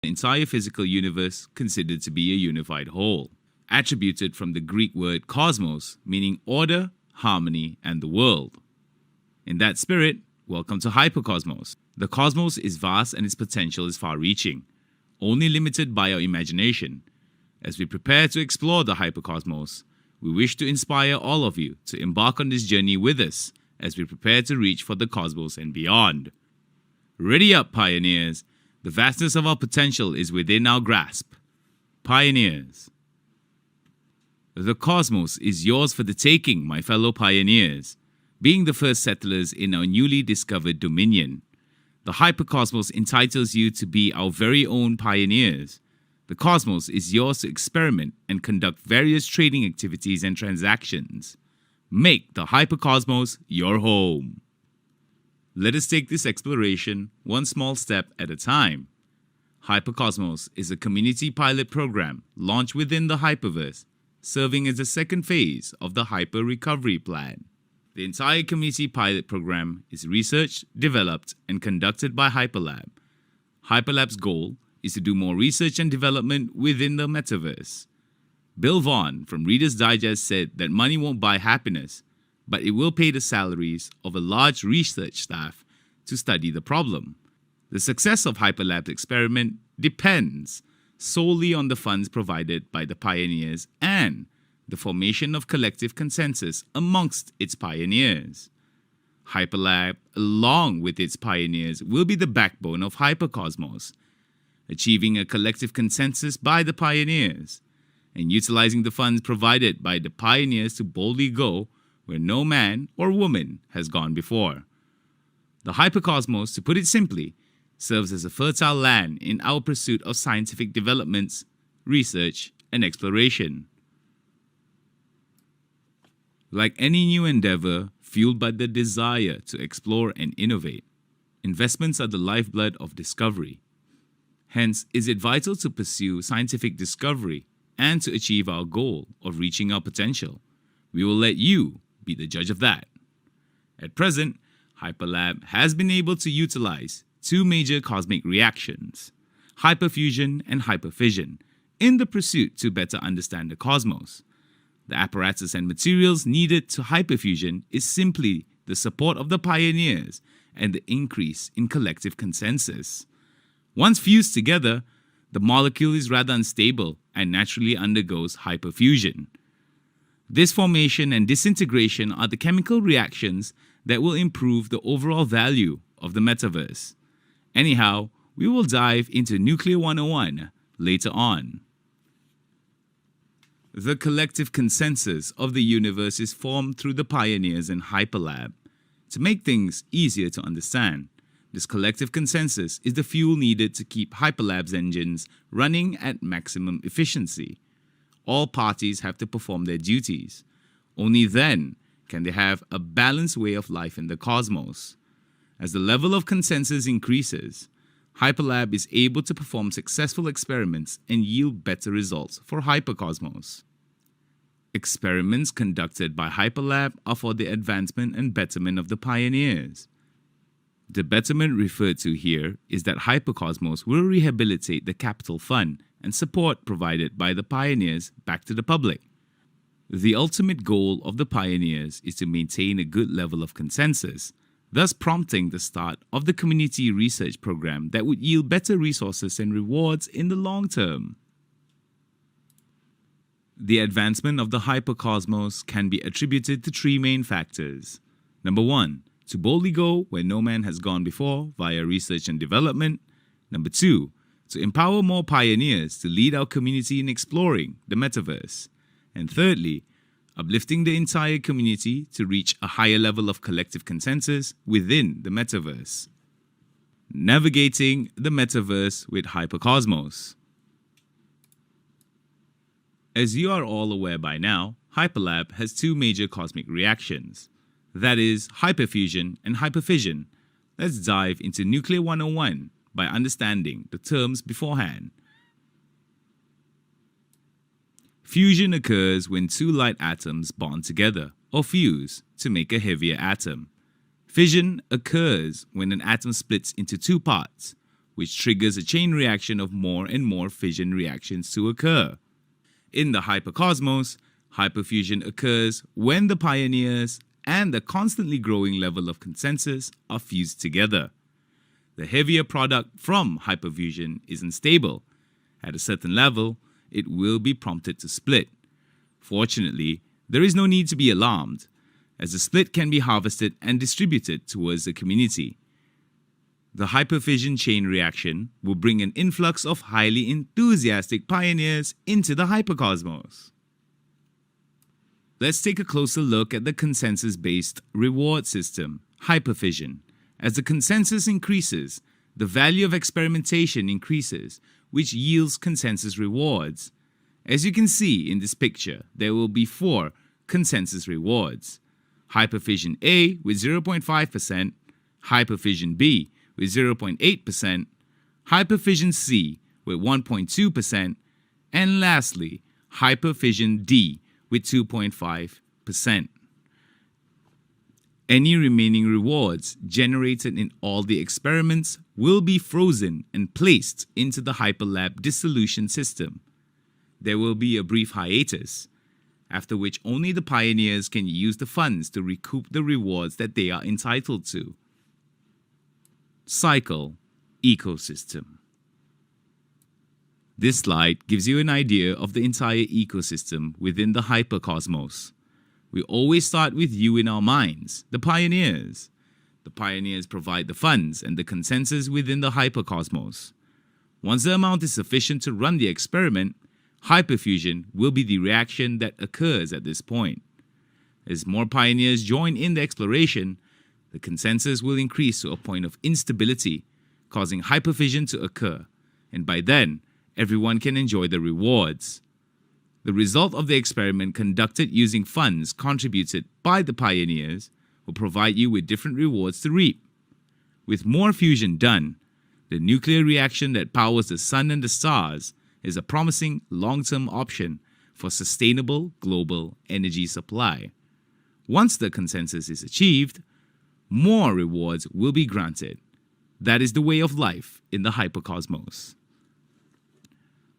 the entire physical universe considered to be a unified whole, attributed from the Greek word cosmos, meaning order, harmony, and the world. In that spirit, welcome to HyperCosmos. The cosmos is vast and its potential is far-reaching, only limited by our imagination. As we prepare to explore the HyperCosmos, we wish to inspire all of you to embark on this journey with us as we prepare to reach for the cosmos and beyond. Ready up, pioneers! The vastness of our potential is within our grasp. Pioneers. The cosmos is yours for the taking, my fellow pioneers. Being the first settlers in our newly discovered dominion, the HyperCosmos entitles you to be our very own pioneers. The cosmos is yours to experiment and conduct various trading activities and transactions. Make the HyperCosmos your home. Let us take this exploration one small step at a time. HyperCosmos is a community pilot program launched within the Hyperverse, serving as the second phase of the Hyper Recovery Plan. The entire community pilot program is researched, developed, and conducted by HyperLab. HyperLab's goal is to do more research and development within the Metaverse. Bill Vaughn from Reader's Digest said that money won't buy happiness, but it will pay the salaries of a large research staff to study the problem. The success of HyperLab's experiment depends solely on the funds provided by the pioneers and the formation of collective consensus amongst its pioneers. HyperLab, along with its pioneers, will be the backbone of HyperCosmos, achieving a collective consensus by the pioneers and utilizing the funds provided by the pioneers to boldly go where no man or woman has gone before. The HyperCosmos, to put it simply, serves as a fertile land in our pursuit of scientific developments, research, and exploration. Like any new endeavor fueled by the desire to explore and innovate, investments are the lifeblood of discovery. Hence, is it vital to pursue scientific discovery and to achieve our goal of reaching our potential? We will let you be the judge of that. At present, HyperLab has been able to utilize two major cosmic reactions, HyperFusion and HyperFission, in the pursuit to better understand the cosmos. The apparatus and materials needed to HyperFusion is simply the support of the pioneers and the increase in collective consensus. Once fused together, the molecule is rather unstable and naturally undergoes hyperfusion. This formation and disintegration are the chemical reactions that will improve the overall value of the metaverse. Anyhow, we will dive into Nuclear 101 later on. The collective consensus of the universe is formed through the pioneers in HyperLab. To make things easier to understand, this collective consensus is the fuel needed to keep HyperLab's engines running at maximum efficiency. All parties have to perform their duties. Only then can they have a balanced way of life in the cosmos. As the level of consensus increases, HyperLab is able to perform successful experiments and yield better results for HyperCosmos. Experiments conducted by HyperLab are for the advancement and betterment of the pioneers. The betterment referred to here is that HyperCosmos will rehabilitate the capital fund and support provided by the pioneers back to the public. The ultimate goal of the pioneers is to maintain a good level of consensus, thus prompting the start of the community research program that would yield better resources and rewards in the long term. The advancement of the HyperCosmos can be attributed to three main factors. Number 1, to boldly go where no man has gone before via research and development. Number 2, to empower more pioneers to lead our community in exploring the metaverse. And thirdly, uplifting the entire community to reach a higher level of collective consensus within the metaverse. Navigating the metaverse with HyperCosmos. As you are all aware by now, HyperLab has two major cosmic reactions. That is, HyperFusion and HyperFission. Let's dive into Nuclear 101 by understanding the terms beforehand. Fusion occurs when two light atoms bond together or fuse to make a heavier atom. Fission occurs when an atom splits into two parts, which triggers a chain reaction of more and more fission reactions to occur. In the hypercosmos, hyperfusion occurs when the pioneers and the constantly growing level of consensus are fused together. The heavier product from hyperfusion is unstable. At a certain level, it will be prompted to split. Fortunately, there is no need to be alarmed, as the split can be harvested and distributed towards the community. The HyperFission chain reaction will bring an influx of highly enthusiastic pioneers into the hypercosmos. Let's take a closer look at the consensus-based reward system, HyperFission. As the consensus increases, the value of experimentation increases, which yields consensus rewards. As you can see in this picture, there will be 4 consensus rewards. HyperFission A with 0.5%, HyperFission B with 0.8%, HyperFission C with 1.2%, and lastly, HyperFission D with 2.5%. Any remaining rewards generated in all the experiments will be frozen and placed into the HyperLab dissolution system. There will be a brief hiatus, after which only the pioneers can use the funds to recoup the rewards that they are entitled to. Cycle ecosystem. This slide gives you an idea of the entire ecosystem within the hypercosmos. We always start with you in our minds, the pioneers. The pioneers provide the funds and the consensus within the hypercosmos. Once the amount is sufficient to run the experiment, HyperFusion will be the reaction that occurs at this point. As more pioneers join in the exploration, the consensus will increase to a point of instability, causing hyperfission to occur, and by then, everyone can enjoy the rewards. The result of the experiment conducted using funds contributed by the pioneers will provide you with different rewards to reap. With more fusion done, the nuclear reaction that powers the sun and the stars is a promising long-term option for sustainable global energy supply. Once the consensus is achieved, more rewards will be granted. That is the way of life in the hypercosmos.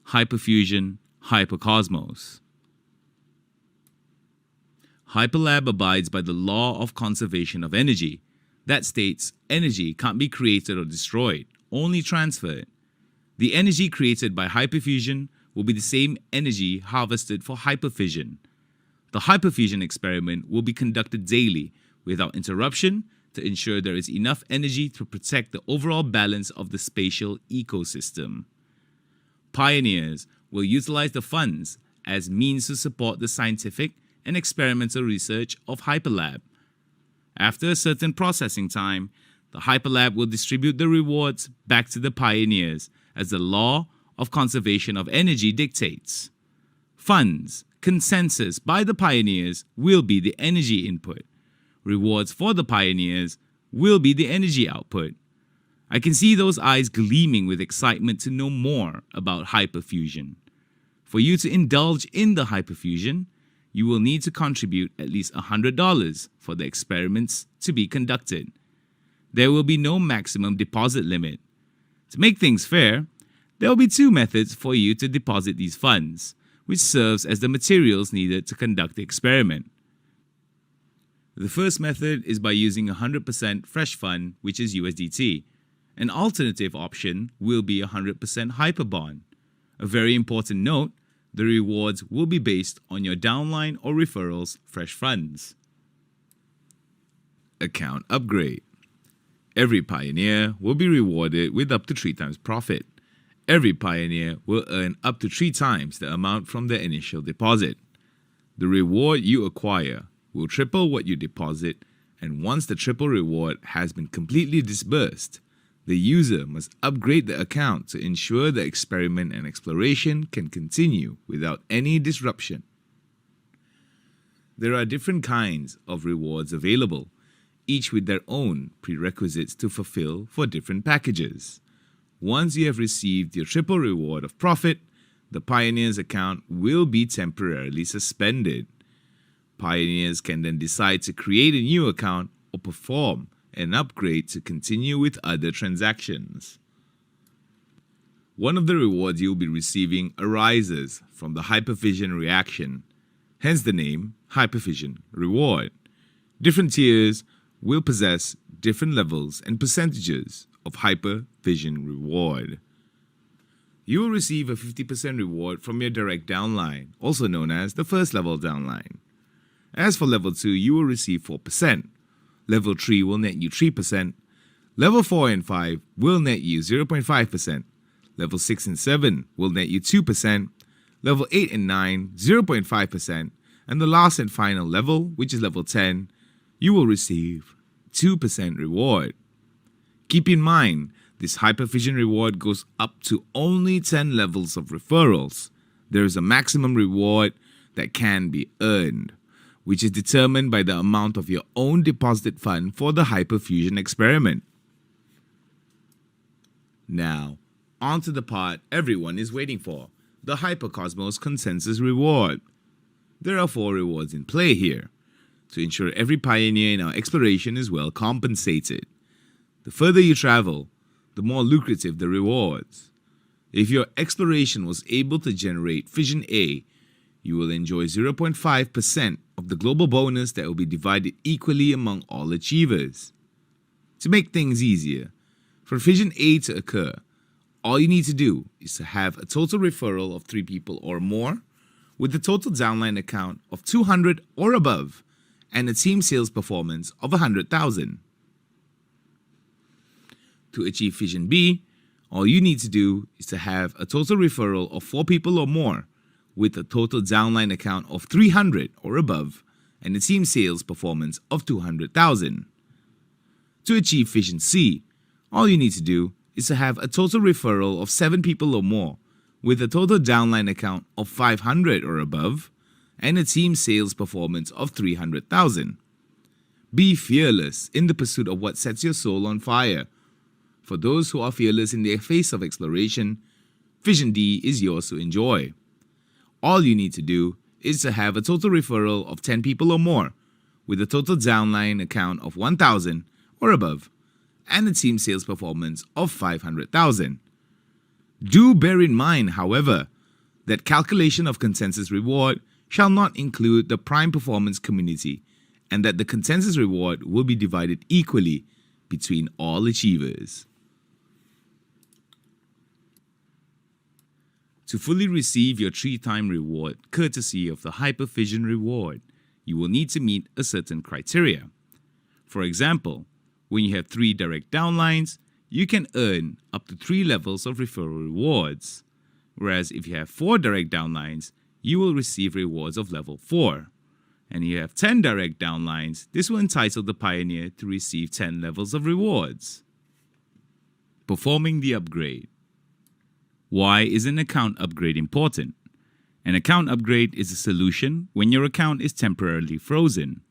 HyperFusion, HyperCosmos. HyperLab abides by the law of conservation of energy. That states energy can't be created or destroyed, only transferred. The energy created by hyperfusion will be the same energy harvested for hyperfission. The hyperfusion experiment will be conducted daily without interruption to ensure there is enough energy to protect the overall balance of the spatial ecosystem. Pioneers will utilize the funds as means to support the scientific and experimental research of HyperLab. After a certain processing time, the HyperLab will distribute the rewards back to the pioneers as the law of conservation of energy dictates. Funds, consensus by the pioneers will be the energy input. Rewards for the pioneers will be the energy output. I can see those eyes gleaming with excitement to know more about hyperfusion. For you to indulge in the hyperfusion, you will need to contribute at least $100 for the experiments to be conducted. There will be no maximum deposit limit. To make things fair, there will be 2 methods for you to deposit these funds, which serves as the materials needed to conduct the experiment. The first method is by using 100% fresh fund, which is USDT. An alternative option will be 100% Hyperbond. A very important note, the rewards will be based on your downline or referrals fresh funds. Account upgrade. Every pioneer will be rewarded with up to 3 times profit. Every pioneer will earn up to 3 times the amount from their initial deposit. The reward you acquire will triple what you deposit, and once the triple reward has been completely disbursed, the user must upgrade the account to ensure the experiment and exploration can continue without any disruption. There are different kinds of rewards available, each with their own prerequisites to fulfill for different packages. Once you have received your triple reward of profit, the Pioneer's account will be temporarily suspended. Pioneers can then decide to create a new account or perform an upgrade to continue with other transactions. One of the rewards you'll be receiving arises from the HyperFission reaction, hence the name HyperFission reward. Different tiers will possess different levels and percentages of HyperFission reward. You will receive a 50% reward from your direct downline, also known as the first level downline. As for level 2, you will receive 4%. Level 3 will net you 3%. Level 4 and 5 will net you 0.5%. Level 6 and 7 will net you 2%. Level 8 and 9, 0.5%. And the last and final level, which is level 10, you will receive 2% reward. Keep in mind, this HyperFission reward goes up to only 10 levels of referrals. There is a maximum reward that can be earned, which is determined by the amount of your own deposit fund for the HyperFusion experiment. Now, on to the part everyone is waiting for, the HyperCosmos consensus reward. There are 4 rewards in play here, to ensure every pioneer in our exploration is well compensated. The further you travel, the more lucrative the rewards. If your exploration was able to generate Fission A, you will enjoy 0.5% of the global bonus that will be divided equally among all achievers. To make things easier, for Fission A to occur, all you need to do is to have a total referral of 3 people or more, with a total downline account of 200 or above, and a team sales performance of 100,000. To achieve Fission B, all you need to do is to have a total referral of 4 people or more, with a total downline account of 300 or above, and a team sales performance of 200,000. To achieve Fission C, all you need to do is to have a total referral of 7 people or more, with a total downline account of 500 or above, and a team sales performance of 300,000. Be fearless in the pursuit of what sets your soul on fire. For those who are fearless in their face of exploration, Fission D is yours to enjoy. All you need to do is to have a total referral of 10 people or more, with a total downline account of 1,000 or above, and a team sales performance of 500,000. Do bear in mind, however, that calculation of consensus reward shall not include the prime performance community, and that the consensus reward will be divided equally between all achievers. To fully receive your 3-time reward courtesy of the HyperFission reward, you will need to meet a certain criteria. For example, when you have 3 direct downlines, you can earn up to 3 levels of referral rewards, whereas if you have 4 direct downlines, you will receive rewards of level 4. And if you have 10 direct downlines, this will entitle the pioneer to receive 10 levels of rewards. Performing the upgrade. Why is an account upgrade important? An account upgrade is a solution when your account is temporarily frozen.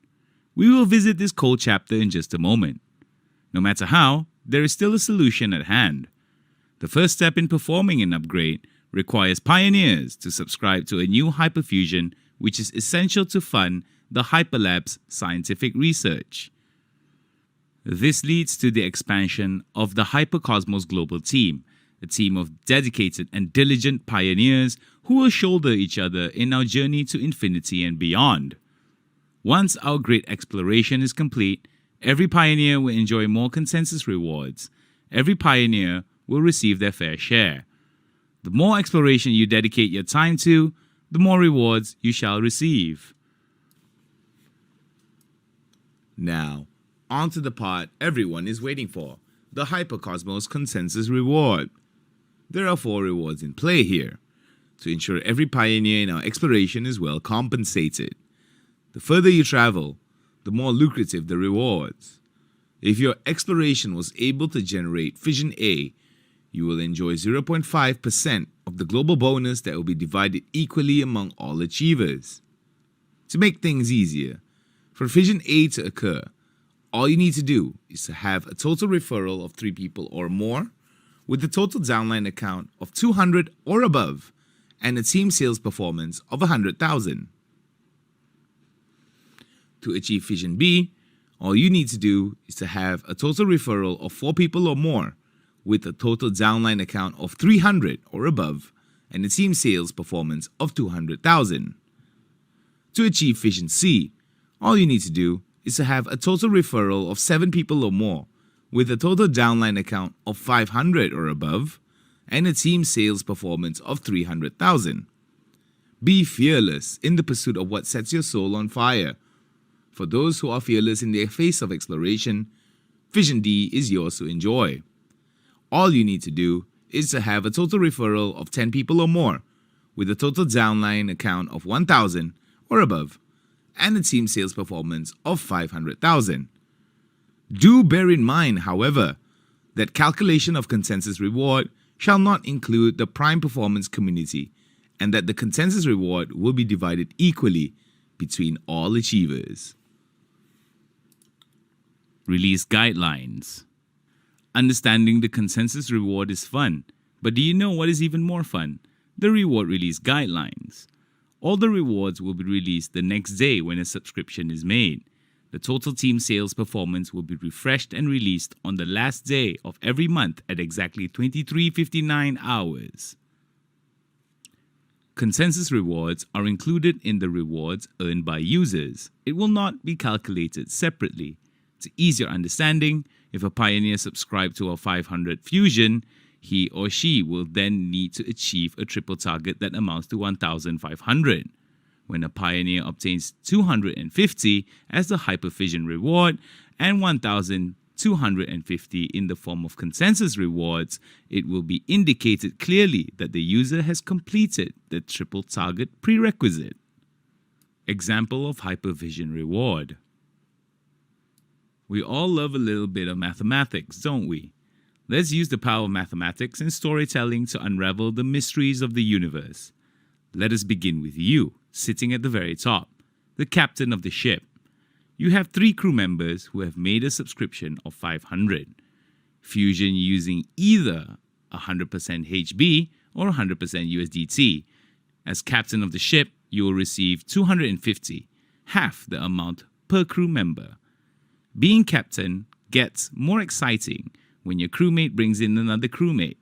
We will visit this cold chapter in just a moment. No matter how, there is still a solution at hand. The first step in performing an upgrade requires pioneers to subscribe to a new HyperFusion, which is essential to fund the Hyperlab's scientific research. This leads to the expansion of the HyperCosmos global team, a team of dedicated and diligent pioneers who will shoulder each other in our journey to infinity and beyond. Once our great exploration is complete, every pioneer will enjoy more consensus rewards. Every pioneer will receive their fair share. The more exploration you dedicate your time to, the more rewards you shall receive. Now, on to the part everyone is waiting for, the HyperCosmos consensus reward. There are 4 rewards in play here, to ensure every pioneer in our exploration is well compensated. The further you travel, the more lucrative the rewards. If your exploration was able to generate Fission A, you will enjoy 0.5% of the global bonus that will be divided equally among all achievers. To make things easier, for Fission A to occur, all you need to do is to have a total referral of 3 people or more, with a total downline account of 200 or above, and a team sales performance of 100,000. To achieve Fission B, all you need to do is to have a total referral of 4 people or more, with a total downline account of 300 or above and a team sales performance of 200,000. To achieve Fission C, all you need to do is to have a total referral of 7 people or more with a total downline account of 500 or above and a team sales performance of 300,000. Be fearless in the pursuit of what sets your soul on fire. For those who are fearless in their face of exploration, Fission D is yours to enjoy. All you need to do is to have a total referral of 10 people or more with a total downline account of 1,000 or above and a team sales performance of 500,000. Do bear in mind, however, that calculation of consensus reward shall not include the prime performance community and that the consensus reward will be divided equally between all achievers. Release guidelines. Understanding the consensus reward is fun, but do you know what is even more fun? The reward release guidelines. All the rewards will be released the next day when a subscription is made. The total team sales performance will be refreshed and released on the last day of every month at exactly 23:59 hours. Consensus rewards are included in the rewards earned by users. It will not be calculated separately. To ease your understanding, if a pioneer subscribes to a 500 Fusion, he or she will then need to achieve a triple target that amounts to 1,500. When a pioneer obtains 250 as the HyperFission reward and 1,250 in the form of consensus rewards, it will be indicated clearly that the user has completed the triple target prerequisite. Example of HyperFission reward. We all love a little bit of mathematics, don't we? Let's use the power of mathematics and storytelling to unravel the mysteries of the universe. Let us begin with you, sitting at the very top, the captain of the ship. You have 3 crew members who have made a subscription of 500. Fusion using either 100% HB or 100% USDT. As captain of the ship, you will receive 250, half the amount per crew member. Being captain gets more exciting when your crewmate brings in another crewmate,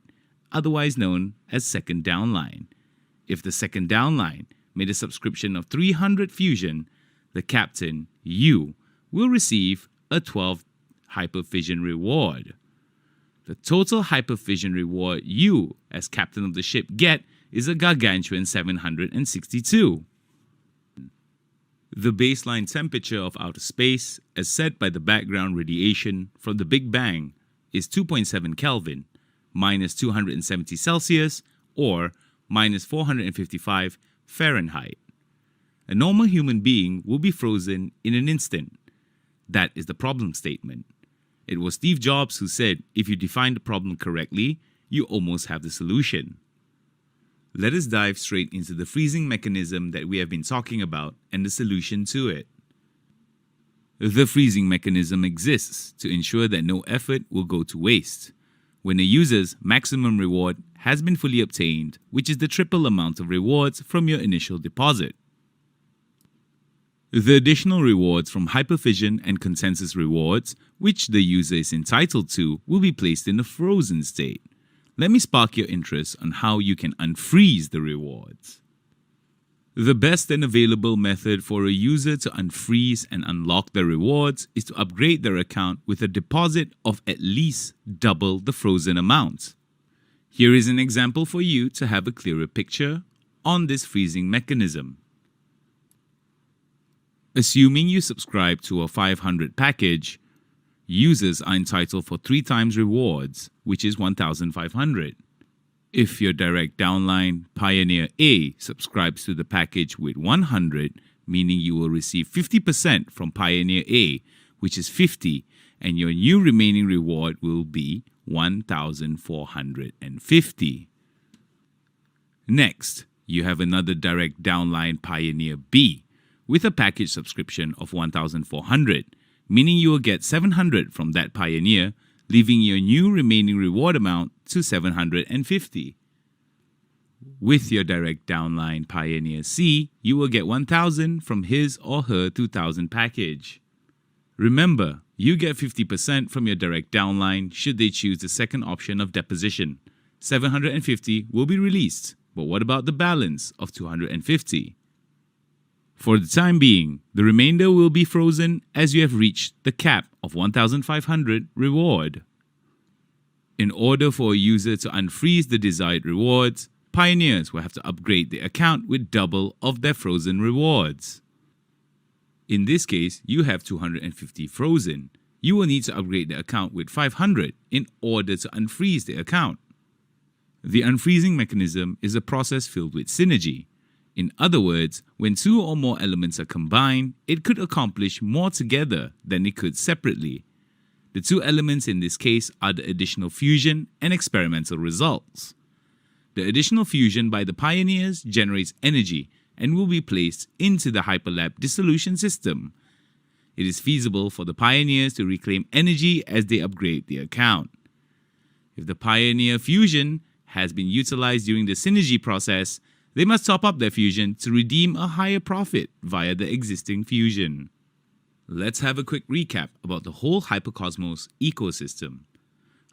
otherwise known as second downline. If the second downline made a subscription of 300 Fusion, the captain, you, will receive a 12 HyperFission reward. The total HyperFission reward you, as captain of the ship, get is a gargantuan 762. The baseline temperature of outer space, as set by the background radiation from the Big Bang, is 2.7 Kelvin, minus 270 Celsius, or minus 455 Fahrenheit. A normal human being will be frozen in an instant. That is the problem statement. It was Steve Jobs who said, if you define the problem correctly, you almost have the solution. Let us dive straight into the freezing mechanism that we have been talking about and the solution to it. The freezing mechanism exists to ensure that no effort will go to waste. When a user's maximum reward has been fully obtained, which is the triple amount of rewards from your initial deposit. The additional rewards from HyperFission and consensus rewards, which the user is entitled to, will be placed in a frozen state. Let me spark your interest on how you can unfreeze the rewards. The best and available method for a user to unfreeze and unlock their rewards is to upgrade their account with a deposit of at least double the frozen amount. Here is an example for you to have a clearer picture on this freezing mechanism. Assuming you subscribe to a 500 package, users are entitled for 3 times rewards, which is 1,500. If your direct downline, Pioneer A, subscribes to the package with 100, meaning you will receive 50% from Pioneer A, which is 50, and your new remaining reward will be 1,450. Next, you have another direct downline, Pioneer B, with a package subscription of 1,400, meaning you will get 700 from that Pioneer, leaving your new remaining reward amount to 750. With your direct downline Pioneer C, you will get 1,000 from his or her 2,000 package. Remember, you get 50% from your direct downline should they choose the second option of deposition. 750 will be released, but what about the balance of 250? For the time being, the remainder will be frozen as you have reached the cap of 1,500 reward. In order for a user to unfreeze the desired rewards, pioneers will have to upgrade their account with double of their frozen rewards. In this case, you have 250 frozen. You will need to upgrade the account with 500 in order to unfreeze the account. The unfreezing mechanism is a process filled with synergy. In other words, when two or more elements are combined, it could accomplish more together than it could separately. The two elements in this case are the additional fusion and experimental results. The additional fusion by the pioneers generates energy and will be placed into the Hyperlab dissolution system. It is feasible for the pioneers to reclaim energy as they upgrade the account. If the pioneer fusion has been utilized during the synergy process, they must top up their fusion to redeem a higher profit via the existing fusion. Let's have a quick recap about the whole HyperCosmos ecosystem.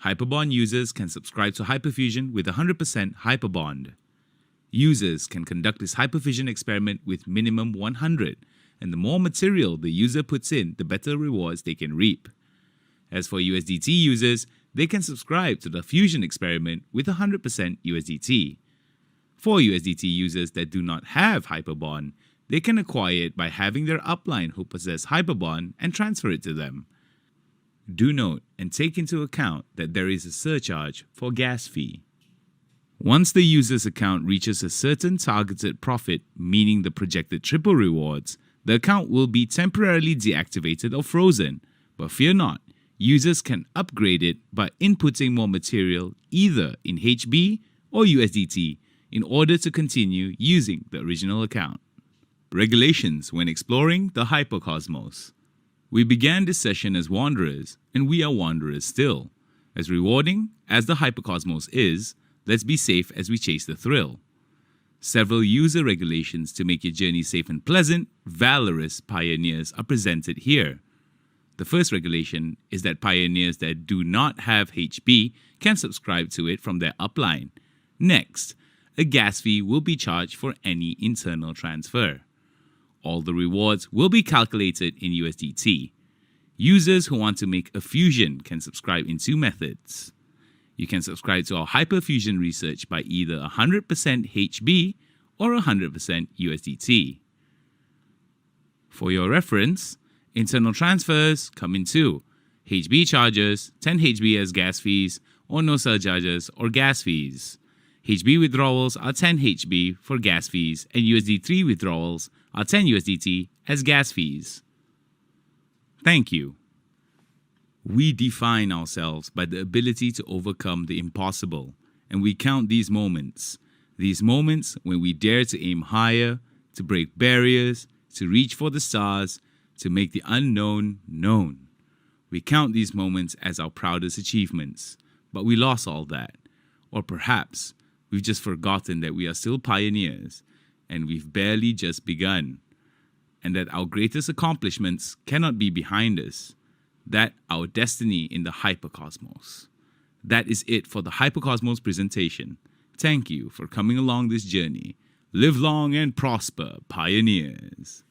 Hyperbond users can subscribe to HyperFusion with 100% Hyperbond. Users can conduct this HyperFission experiment with minimum 100, and the more material the user puts in, the better rewards they can reap. As for USDT users, they can subscribe to the Fusion experiment with 100% USDT. For USDT users that do not have Hyperbond, they can acquire it by having their upline who possess Hyperbond and transfer it to them. Do note and take into account that there is a surcharge for gas fee. Once the user's account reaches a certain targeted profit, meaning the projected triple rewards, the account will be temporarily deactivated or frozen. But fear not, users can upgrade it by inputting more material either in HB or USDT in order to continue using the original account. Regulations when exploring the HyperCosmos. We began this session as wanderers, and we are wanderers still. As rewarding as the HyperCosmos is, let's be safe as we chase the thrill. Several user regulations to make your journey safe and pleasant, valorous pioneers are presented here. The first regulation is that pioneers that do not have HB can subscribe to it from their upline. Next, a gas fee will be charged for any internal transfer. All the rewards will be calculated in USDT. Users who want to make a fusion can subscribe in two methods. You can subscribe to our HyperFusion research by either 100% HB or 100% USDT. For your reference, internal transfers come in two: HB charges, 10 HB as gas fees, or no surcharges or gas fees. HB withdrawals are 10 HB for gas fees, and USD3 withdrawals are 10 USDT as gas fees. Thank you. We define ourselves by the ability to overcome the impossible, and we count these moments when we dare to aim higher, to break barriers, to reach for the stars, to make the unknown known. We count these moments as our proudest achievements, but we lost all that. Or perhaps we've just forgotten that we are still pioneers, and we've barely just begun, and that our greatest accomplishments cannot be behind us. That our destiny in the HyperCosmos. That is it for the HyperCosmos presentation. Thank you for coming along this journey. Live long and prosper, pioneers.